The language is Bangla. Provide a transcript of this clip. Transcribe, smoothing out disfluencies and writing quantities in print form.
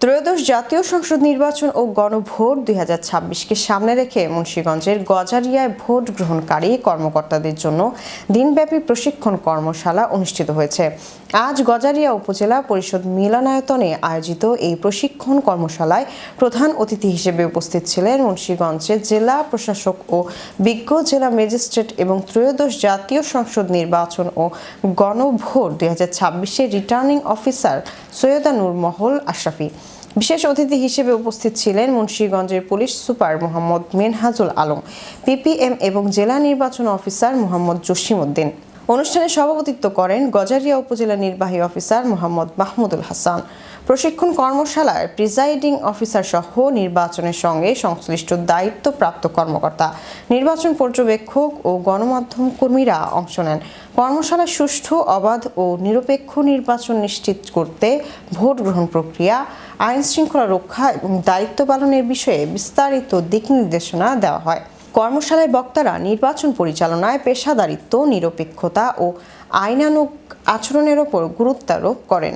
ত্রয়োদশ জাতীয় সংসদ নির্বাচন ও গণভোট 2026কে সামনে রেখে মুন্সিগঞ্জের গজারিয়ায় ভোট গ্রহণকারী কর্মকর্তাদের জন্য দিনব্যাপী প্রশিক্ষণ কর্মশালা অনুষ্ঠিত হয়েছে। আজ গজারিয়া উপজেলা পরিষদ মিলনায়তনে আয়োজিত এই প্রশিক্ষণ কর্মশালায় প্রধান অতিথি হিসেবে উপস্থিত ছিলেন মুন্সিগঞ্জের জেলা প্রশাসক ও বিজ্ঞ জেলা ম্যাজিস্ট্রেট এবং ত্রয়োদশ জাতীয় সংসদ নির্বাচন ও গণভোট 2026-এর রিটার্নিং অফিসার সৈয়দা নূর মহল আশরাফি। বিশেষ অতিথি হিসেবে উপস্থিত ছিলেন মুন্সিগঞ্জের police super Mohammad Menhajul Alam, PPM এবং জেলা নির্বাচন অফিসার মোহাম্মদ জসিম উদ্দিন। অনুষ্ঠানে সভাপতিত্ব করেন গজারিয়া উপজেলা নির্বাহী অফিসার মোহাম্মদ মাহমুদুল হাসান। প্রশিক্ষণ কর্মশালায় প্রিজাইডিং অফিসার সহ নির্বাচনের সঙ্গে সংশ্লিষ্ট দায়িত্বপ্রাপ্ত কর্মকর্তা, নির্বাচন পর্যবেক্ষক ও গণমাধ্যম কর্মীরা অংশ নেন। কর্মশালায় সুষ্ঠু, অবাধ ও নিরপেক্ষ নির্বাচন নিশ্চিত করতে ভোট গ্রহণ প্রক্রিয়া, আইন শৃঙ্খলা রক্ষা এবং দায়িত্ব পালনের বিষয়ে বিস্তারিত দিক নির্দেশনা দেওয়া হয়। কর্মশালায় বক্তারা নির্বাচন পরিচালনায় পেশাদারিত্ব, নিরপেক্ষতা ও আইনানুগ আচরণের ওপর গুরুত্বারোপ করেন।